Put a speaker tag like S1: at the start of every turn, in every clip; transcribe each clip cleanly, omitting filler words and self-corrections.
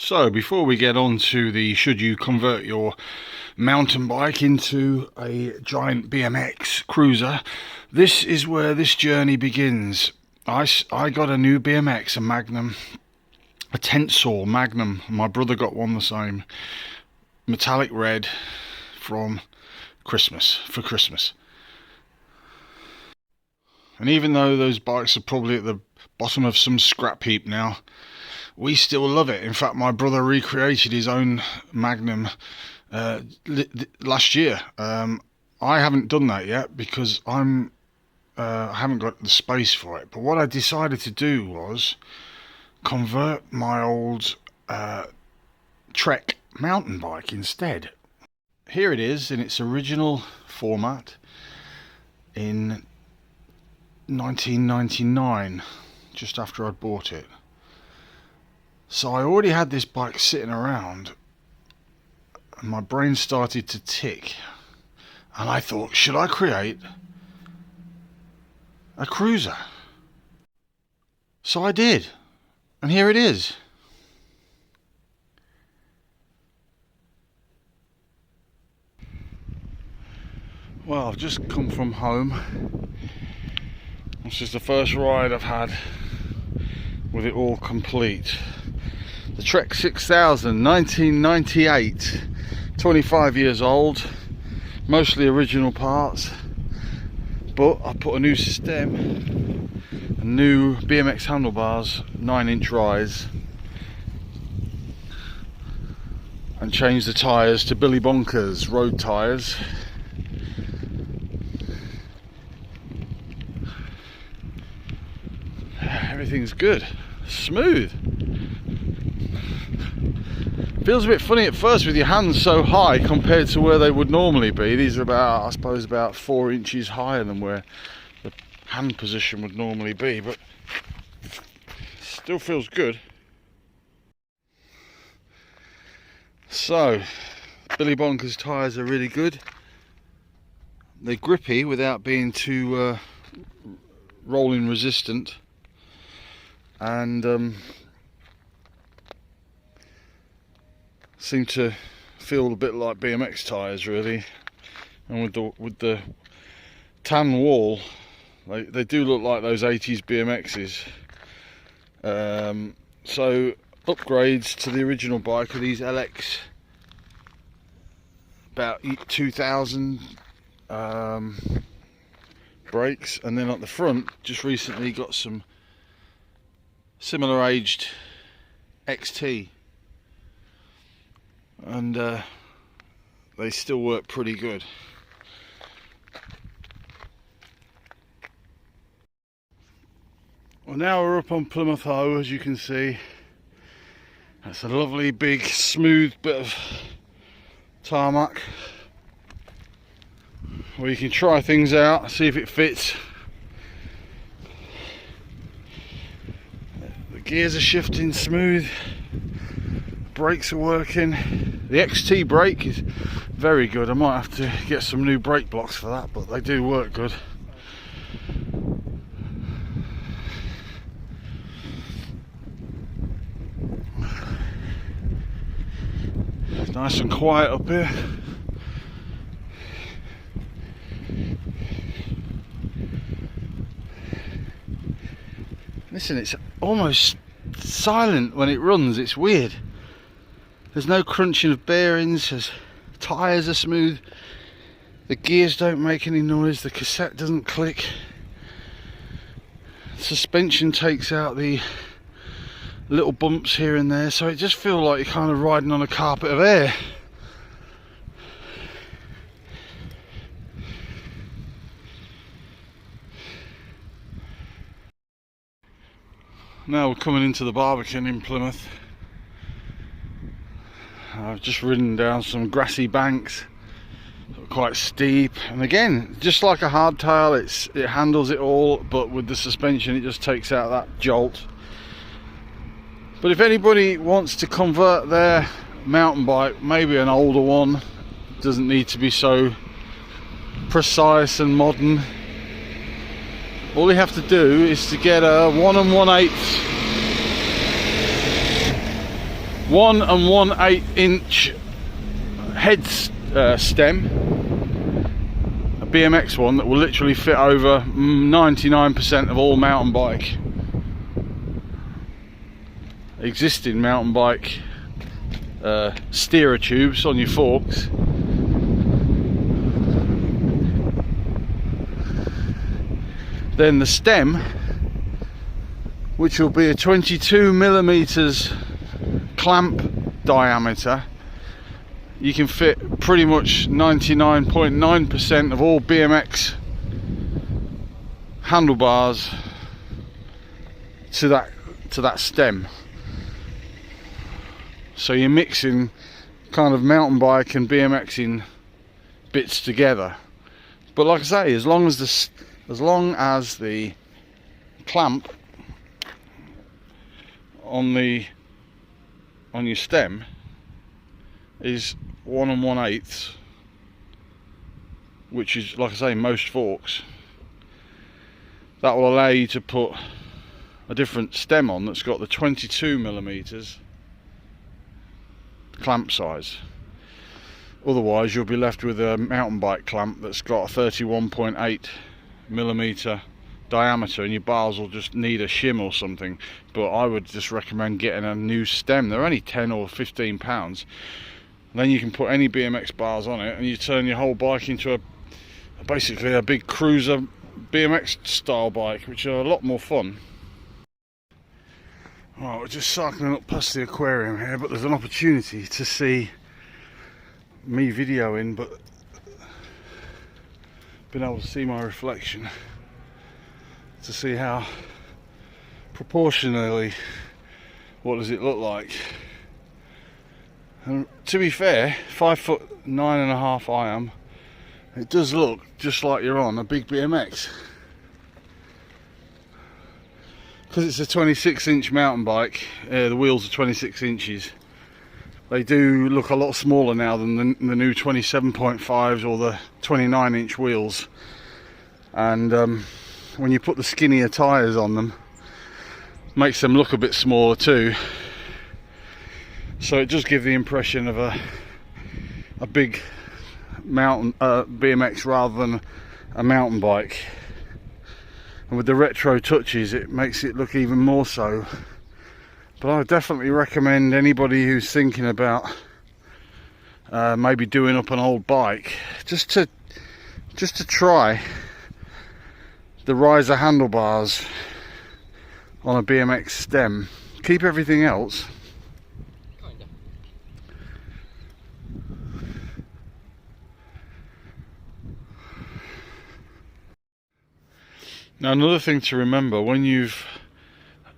S1: So before we get on to the should you convert your mountain bike into a giant BMX cruiser, this is where this journey begins. I got a new BMX, a Magnum, a Tensor Magnum. My brother got one the same, metallic red, for Christmas. And even though those bikes are probably at the bottom of some scrap heap now, we still love it. In fact, my brother recreated his own Magnum last year. I haven't done that yet because I haven't got the space for it. But what I decided to do was convert my old Trek mountain bike instead. Here it is in its original format in 1999, just after I'd bought it. So I already had this bike sitting around and my brain started to tick, and I thought, should I create a cruiser? So I did, and here it is. Well, I've just come from home. This is the first ride I've had with it all complete. The Trek 6000, 1998, 25 years old, mostly original parts, but I put a new stem, a new BMX handlebars, 9-inch rise, and changed the tyres to Billy Bonkers road tyres. Everything's good, smooth. Feels a bit funny at first with your hands so high compared to where they would normally be. These are about, I suppose, about 4 inches higher than where the hand position would normally be, but still feels good. So, Billy Bonkers tyres are really good. They're grippy without being too rolling resistant, and seem to feel a bit like BMX tyres really. And with the tan wall, they do look like those 80s BMXs. So upgrades to the original bike are these LX about 2000 brakes, and then at the front just recently got some similar aged XT, and they still work pretty good. Well, now we're up on Plymouth Hoe, as you can see. That's a lovely big smooth bit of tarmac where you can try things out, see if it fits. The gears are shifting smooth, brakes are working. The XT brake is very good. I might have to get some new brake blocks for that, but they do work good. It's nice and quiet up here. Listen, it's almost silent when it runs. It's weird. There's no crunching of bearings, the tyres are smooth, the gears don't make any noise, the cassette doesn't click, suspension takes out the little bumps here and there, so it just feels like you're kind of riding on a carpet of air. Now we're coming into the Barbican in Plymouth. I've just ridden down some grassy banks, quite steep, and again, just like a hardtail, it handles it all, but with the suspension it just takes out that jolt. But if anybody wants to convert their mountain bike, maybe an older one, doesn't need to be so precise and modern, all you have to do is to get a 1 1/8 1 1/8 inch head stem, a BMX one that will literally fit over 99% of all mountain bike, existing mountain bike steerer tubes on your forks. Then the stem, which will be a 22 millimeters clamp diameter. You can fit pretty much 99.9% of all BMX handlebars to that stem. So you're mixing kind of mountain bike and BMXing bits together. But like I say, as long as the clamp on your stem is 1 1/8, which is, like I say, most forks, that will allow you to put a different stem on that's got the 22 millimeters clamp size. Otherwise you'll be left with a mountain bike clamp that's got a 31.8 millimeter diameter, and your bars will just need a shim or something. But I would just recommend getting a new stem. They're only 10 or 15 pounds. Then you can put any BMX bars on it and you turn your whole bike into basically a big cruiser BMX style bike, which are a lot more fun. Right, we're just cycling up past the aquarium here, but there's an opportunity to see me videoing, but been able to see my reflection, to see how proportionally, what does it look like. And to be fair, 5'9.5" I am, it does look just like you're on a big BMX. Because it's a 26-inch mountain bike, the wheels are 26 inches. They do look a lot smaller now than the new 27.5s or the 29-inch wheels. And when you put the skinnier tyres on them, makes them look a bit smaller too. So it does give the impression of a big mountain BMX rather than a mountain bike. And with the retro touches, it makes it look even more so. But I would definitely recommend anybody who's thinking about maybe doing up an old bike, just to try the riser handlebars on a BMX stem. Keep everything else. Now, another thing to remember when you've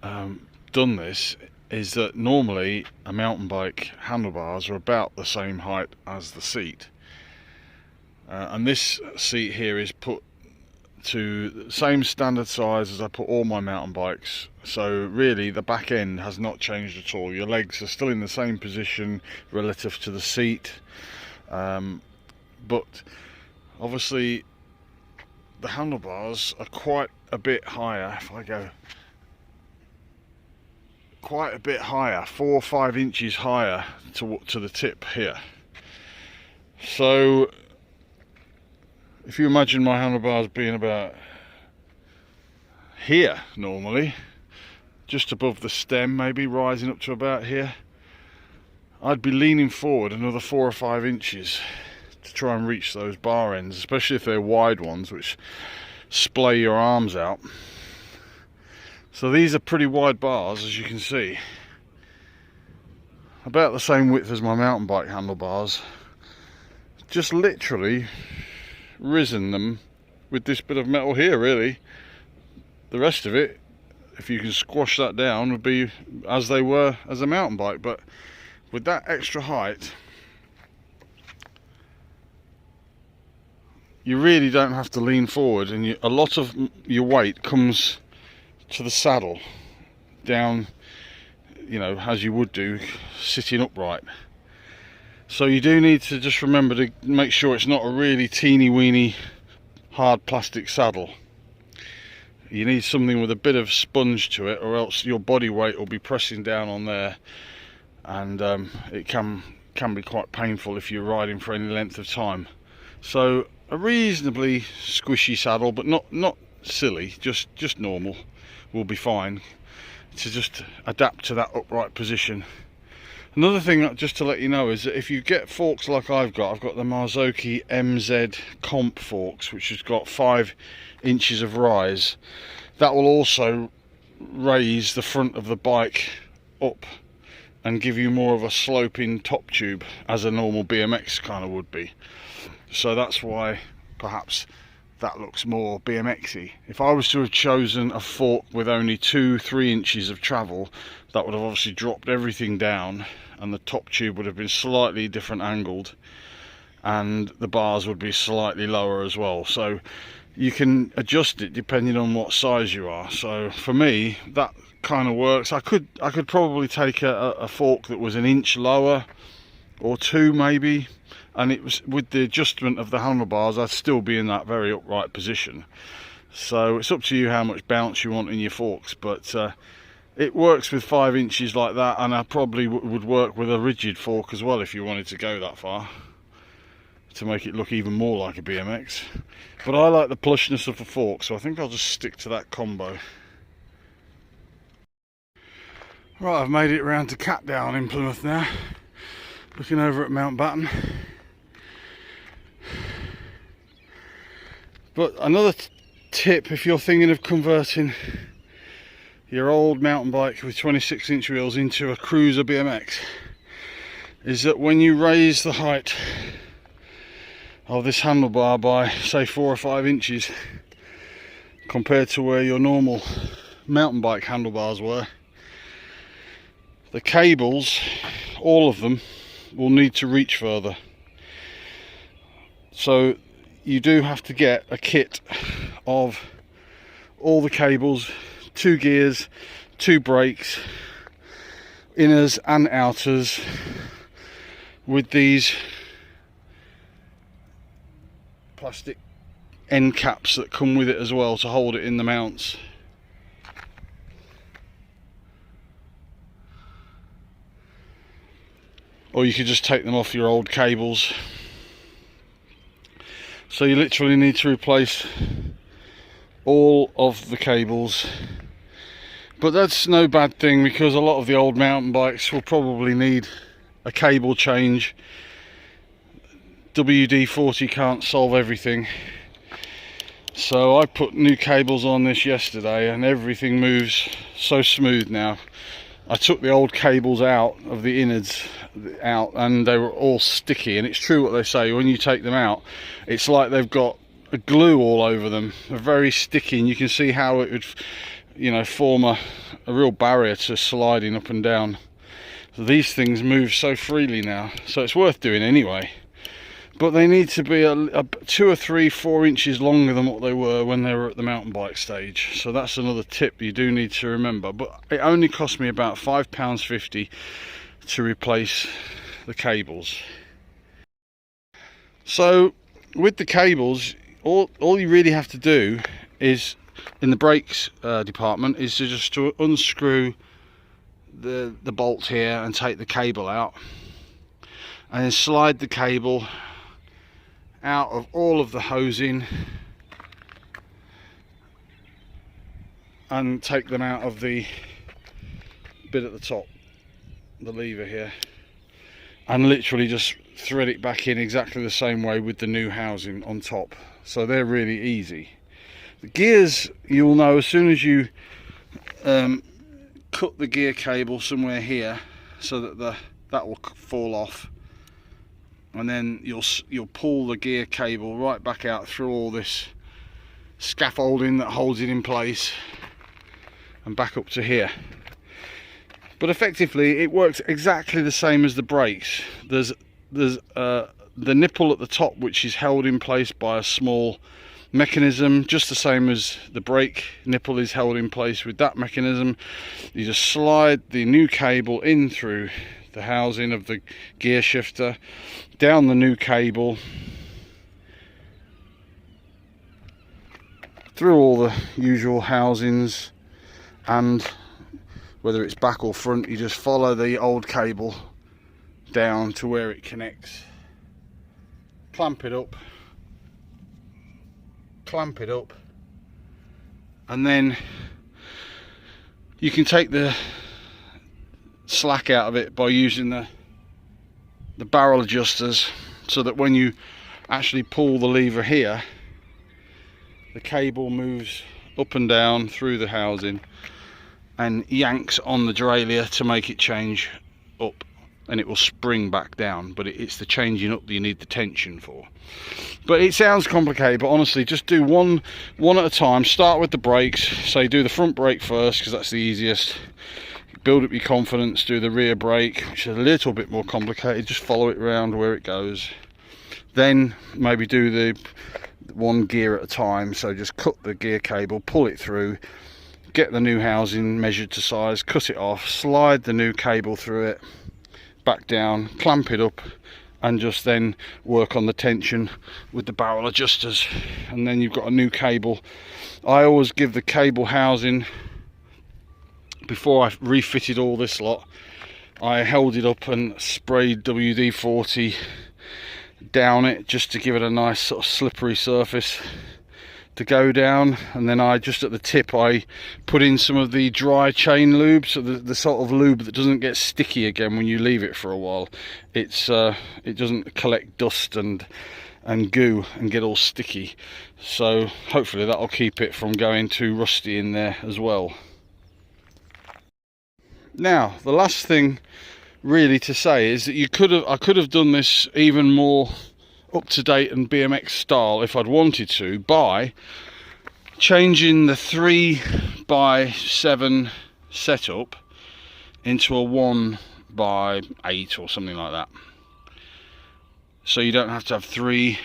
S1: done this is that normally a mountain bike handlebars are about the same height as the seat, and this seat here is put to the same standard size as I put all my mountain bikes. So really the back end has not changed at all. Your legs are still in the same position relative to the seat, but obviously the handlebars are quite a bit higher. If I go quite a bit higher, 4 or 5 inches higher to the tip here. So if you imagine my handlebars being about here normally, just above the stem, maybe rising up to about here, I'd be leaning forward another 4 or 5 inches to try and reach those bar ends, especially if they're wide ones which splay your arms out. So these are pretty wide bars, as you can see, about the same width as my mountain bike handlebars. Just literally risen them with this bit of metal here, really. The rest of it, if you can squash that down, would be as they were as a mountain bike. But with that extra height, you really don't have to lean forward, and a lot of your weight comes to the saddle down, you know, as you would do sitting upright. So you do need to just remember to make sure it's not a really teeny weeny hard plastic saddle. You need something with a bit of sponge to it, or else your body weight will be pressing down on there and it can be quite painful if you're riding for any length of time. So a reasonably squishy saddle, but not silly, just normal, will be fine to just adapt to that upright position. Another thing, just to let you know, is that if you get forks like I've got the Marzocchi MZ Comp forks, which has got 5 inches of rise. That will also raise the front of the bike up and give you more of a sloping top tube, as a normal BMX kind of would be. So that's why perhaps that looks more BMXy. If I was to have chosen a fork with only 2-3 inches of travel, that would have obviously dropped everything down, and the top tube would have been slightly different angled, and the bars would be slightly lower as well. So you can adjust it depending on what size you are. So for me, that kind of works. I could probably take a fork that was 1 inch lower, or 2 maybe, and it was, with the adjustment of the handlebars, I'd still be in that very upright position. So it's up to you how much bounce you want in your forks, but it works with 5 inches like that, and I probably would work with a rigid fork as well if you wanted to go that far, to make it look even more like a BMX. But I like the plushness of the fork, so I think I'll just stick to that combo. Right, I've made it around to Catdown in Plymouth now, looking over at Mountbatten. But another tip, if you're thinking of converting your old mountain bike with 26-inch wheels into a cruiser BMX, is that when you raise the height of this handlebar by say 4 or 5 inches compared to where your normal mountain bike handlebars were, the cables, all of them, will need to reach further. So you do have to get a kit of all the cables, 2 gears, 2 brakes, inners and outers, with these plastic end caps that come with it as well to hold it in the mounts. Or you could just take them off your old cables. So you literally need to replace all of the cables, but that's no bad thing, because a lot of the old mountain bikes will probably need a cable change. WD-40 can't solve everything, so I put new cables on this yesterday and everything moves so smooth now. I took the old cables out of the innards and they were all sticky, and it's true what they say, when you take them out it's like they've got a glue all over them. They're very sticky, and you can see how it would, you know, form a real barrier to sliding up and down. So these things move so freely now, so it's worth doing anyway. But they need to be a 2 or 3, 4 inches longer than what they were when they were at the mountain bike stage. So that's another tip you do need to remember. But it only cost me about £5.50 to replace the cables. So with the cables, all you really have to do is, in the brakes department, is to unscrew the bolt here and take the cable out, and then slide the cable out of all of the hosing and take them out of the bit at the top, the lever here, and literally just thread it back in exactly the same way with the new housing on top. So they're really easy. The gears, you'll know as soon as you cut the gear cable somewhere here, so that that will fall off, and then you'll pull the gear cable right back out through all this scaffolding that holds it in place and back up to here. But effectively it works exactly the same as the brakes. There's the nipple at the top, which is held in place by a small mechanism, just the same as the brake nipple is held in place with that mechanism. You just slide the new cable in through the housing of the gear shifter, down the new cable, through all the usual housings, and whether it's back or front, you just follow the old cable down to where it connects, clamp it up, and then you can take the slack out of it by using the barrel adjusters, so that when you actually pull the lever here, the cable moves up and down through the housing and yanks on the derailleur to make it change up, and it will spring back down. But it's the changing up that you need the tension for. But it sounds complicated, but honestly, just do one at a time. Start with the brakes. Say do the front brake first, because that's the easiest. Build up your confidence. Do the rear brake, which is a little bit more complicated. Just follow it around where it goes. Then maybe do the one gear at a time. So just cut the gear cable, pull it through, get the new housing measured to size, cut it off, slide the new cable through it, back down, clamp it up, and just then work on the tension with the barrel adjusters, and then you've got a new cable. I always give the cable housing, before I refitted all this lot, I held it up and sprayed WD-40 down it, just to give it a nice sort of slippery surface to go down. And then I just at the tip I put in some of the dry chain lube, so the sort of lube that doesn't get sticky again when you leave it for a while. It doesn't collect dust and goo and get all sticky, so hopefully that'll keep it from going too rusty in there as well. Now the last thing really to say is that I could have done this even more up to date and BMX style if I'd wanted to, by changing the 3x7 setup into a 1x8 or something like that, so you don't have to have 3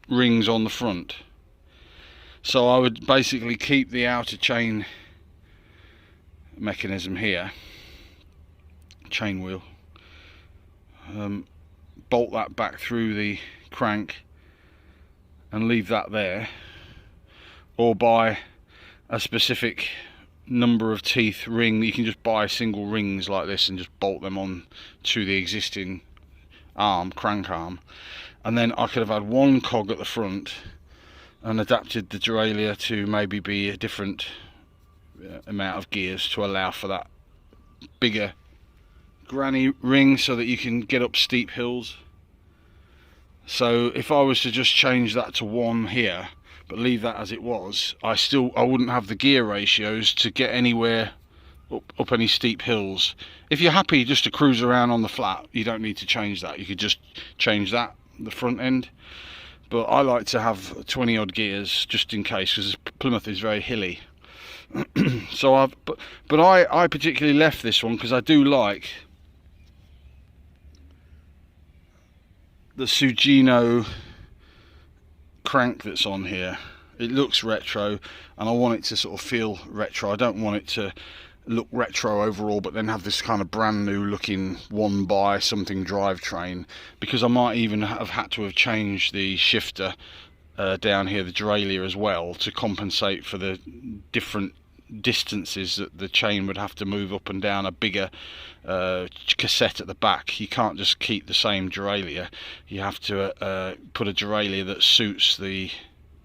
S1: rings on the front. So I would basically keep the outer chain mechanism here, chain wheel, bolt that back through the crank and leave that there, or buy a specific number of teeth ring. You can just buy single rings like this and just bolt them on to the existing arm, crank arm, and then I could have had one cog at the front and adapted the derailleur to maybe be a different amount of gears to allow for that bigger granny ring, so that you can get up steep hills. So if I was to just change that to 1 here but leave that as it was, I wouldn't have the gear ratios to get anywhere up any steep hills. If you're happy just to cruise around on the flat, you don't need to change that. You could just change that, the front end. But I like to have 20 odd gears just in case, because Plymouth is very hilly. So I particularly left this one because I do like the Sugino crank that's on here. It looks retro and I want it to sort of feel retro. I don't want it to look retro overall but then have this kind of brand new looking 1x something drivetrain, because I might even have had to have changed the shifter down here, the derailleur as well, to compensate for the different distances that the chain would have to move up and down a bigger cassette at the back. You can't just keep the same derailleur. You have to put a derailleur that suits the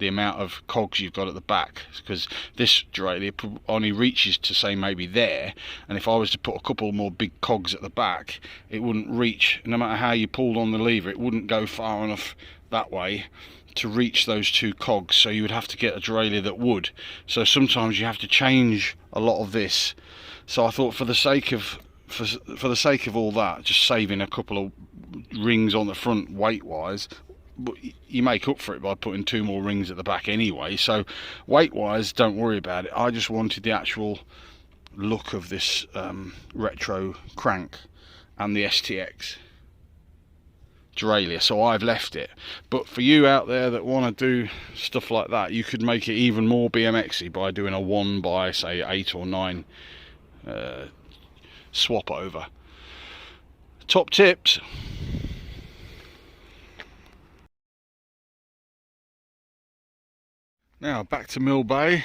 S1: amount of cogs you've got at the back, because this derailleur only reaches to say maybe there, and if I was to put a couple more big cogs at the back, it wouldn't reach. No matter how you pulled on the lever, it wouldn't go far enough that way to reach those 2 cogs, so you would have to get a derailleur that would. So sometimes you have to change a lot of this. So I thought for the sake of all that, just saving a couple of rings on the front weight wise, but you make up for it by putting 2 more rings at the back anyway, so weight wise don't worry about it. I just wanted the actual look of this retro crank and the STX derailleur, so I've left it. But for you out there that want to do stuff like that, you could make it even more BMXy by doing a 1x say 8 or 9 swap over. Top tips. Now back to Mill Bay.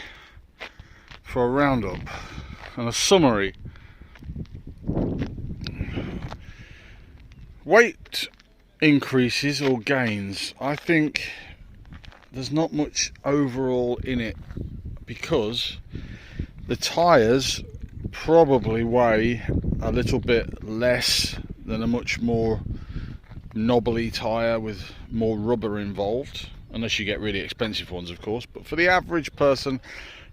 S1: for a roundup and a summary. Weight increases or gains, I think there's not much overall in it, because the tyres probably weigh a little bit less than a much more knobbly tyre with more rubber involved, unless you get really expensive ones, of course. But for the average person,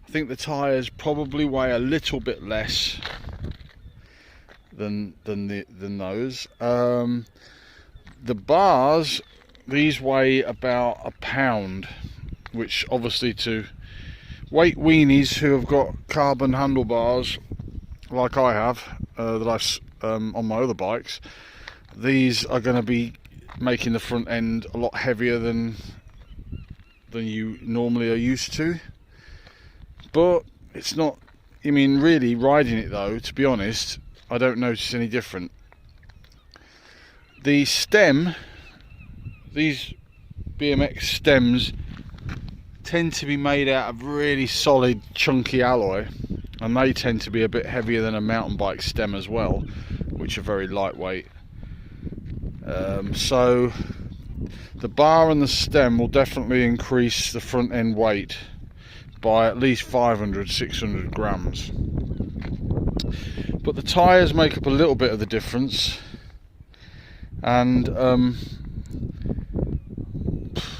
S1: I think the tyres probably weigh a little bit less than those. The bars, these weigh about a pound, which obviously to weight weenies who have got carbon handlebars like I have, that I've on my other bikes, these are going to be making the front end a lot heavier than you normally are used to. But it's not, I mean, really riding it though, to be honest, I don't notice any different. The stem, these BMX stems tend to be made out of really solid chunky alloy, and they tend to be a bit heavier than a mountain bike stem as well, which are very lightweight. So the bar and the stem will definitely increase the front end weight by at least 500-600 grams. But the tyres make up a little bit of the difference, and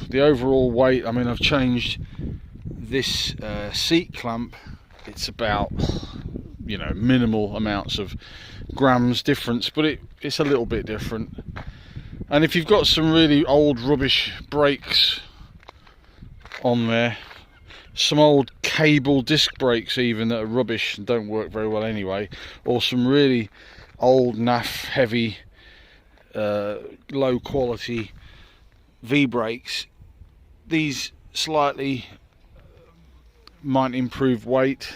S1: the overall weight, I mean, I've changed this seat clamp. It's about, you know, minimal amounts of grams difference, but it's a little bit different. And if you've got some really old rubbish brakes on there, some old cable disc brakes even that are rubbish and don't work very well anyway, or some really old naff heavy low quality V brakes, these slightly might improve weight,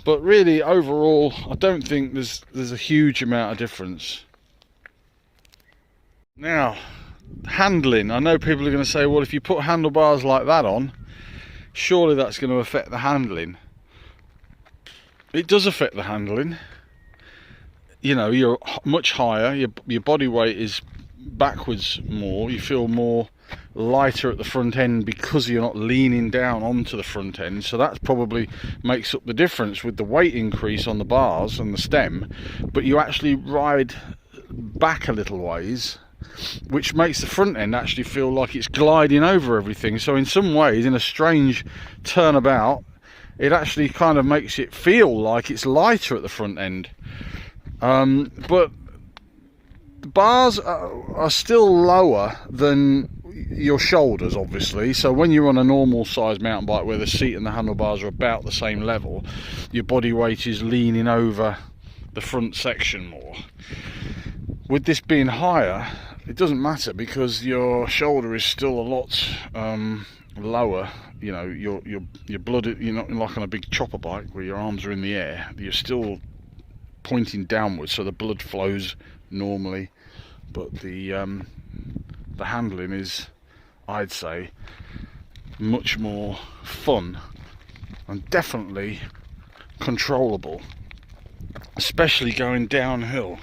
S1: but really overall I don't think there's a huge amount of difference. Now, handling, I know people are going to say, well, if you put handlebars like that on, surely that's going to affect the handling. It does affect the handling. You know, you're much higher, your body weight is backwards more, you feel more lighter at the front end because you're not leaning down onto the front end, so that probably makes up the difference with the weight increase on the bars and the stem. But you actually ride back a little ways, which makes the front end actually feel like it's gliding over everything. So in some ways, in a strange turnabout, it actually kind of makes it feel like it's lighter at the front end. But the bars are still lower than your shoulders, obviously. So when you're on a normal size mountain bike where the seat and the handlebars are about the same level, your body weight is leaning over the front section more. With this being higher, it doesn't matter, because your shoulder is still a lot lower. You know, your blood, you're not like on a big chopper bike where your arms are in the air. You're still pointing downwards, so the blood flows normally. But the handling is, I'd say, much more fun and definitely controllable, especially going downhill.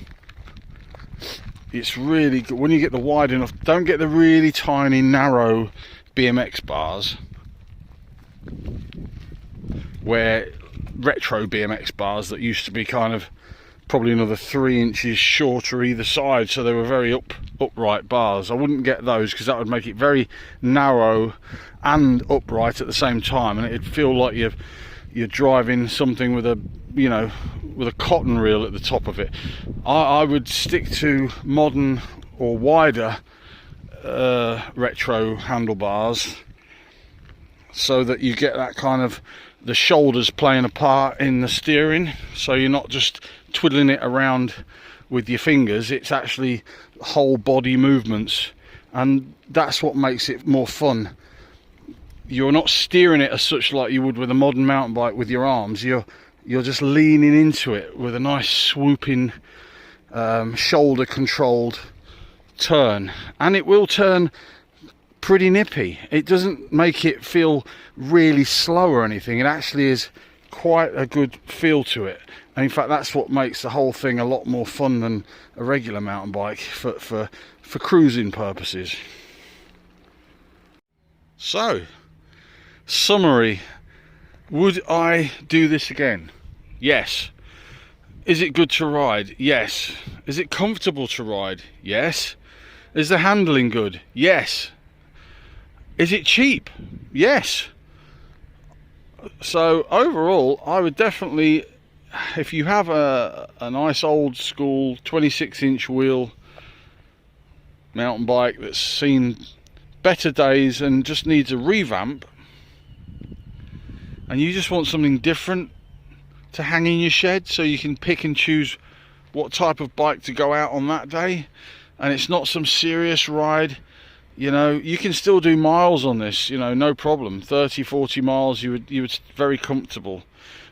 S1: It's really good when you get the wide enough. Don't get the really tiny narrow BMX bars, where retro BMX bars that used to be kind of probably another 3 inches shorter either side, so they were very upright bars. I wouldn't get those, because that would make it very narrow and upright at the same time, and it'd feel like you're driving something with a, you know, with a cotton reel at the top of it. I would stick to modern or wider retro handlebars, so that you get that kind of, the shoulders playing a part in the steering, so you're not just twiddling it around with your fingers, it's actually whole body movements, and that's what makes it more fun. You're not steering it as such like you would with a modern mountain bike with your arms. You're just leaning into it with a nice swooping shoulder controlled turn, and it will turn pretty nippy. It doesn't make it feel really slow or anything. It actually is quite a good feel to it, and in fact that's what makes the whole thing a lot more fun than a regular mountain bike for cruising purposes. So, summary: would I do this again? Yes. Is it good to ride? Yes. Is it comfortable to ride? Yes. Is the handling good? Yes. Is it cheap? Yes. So overall, I would definitely, if you have a nice old school 26-inch wheel mountain bike that's seen better days and just needs a revamp, and you just want something different to hang in your shed so you can pick and choose what type of bike to go out on that day, and it's not some serious ride, you know, you can still do miles on this, you know, no problem. 30-40 miles you would very comfortable.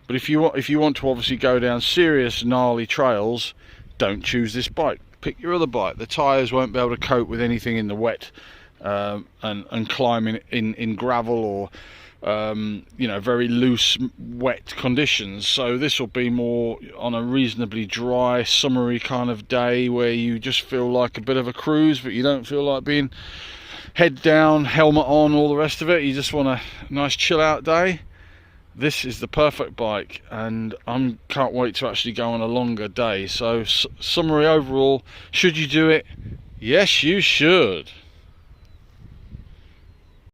S1: But if you want to obviously go down serious gnarly trails, don't choose this bike. Pick your other bike. The tires won't be able to cope with anything in the wet and climbing in gravel or you know, very loose wet conditions. So this will be more on a reasonably dry summery kind of day where you just feel like a bit of a cruise, but you don't feel like being head down, helmet on, all the rest of it. You just want a nice chill out day. This is the perfect bike, and I can't wait to actually go on a longer day. So summary overall, should you do it? Yes, you should.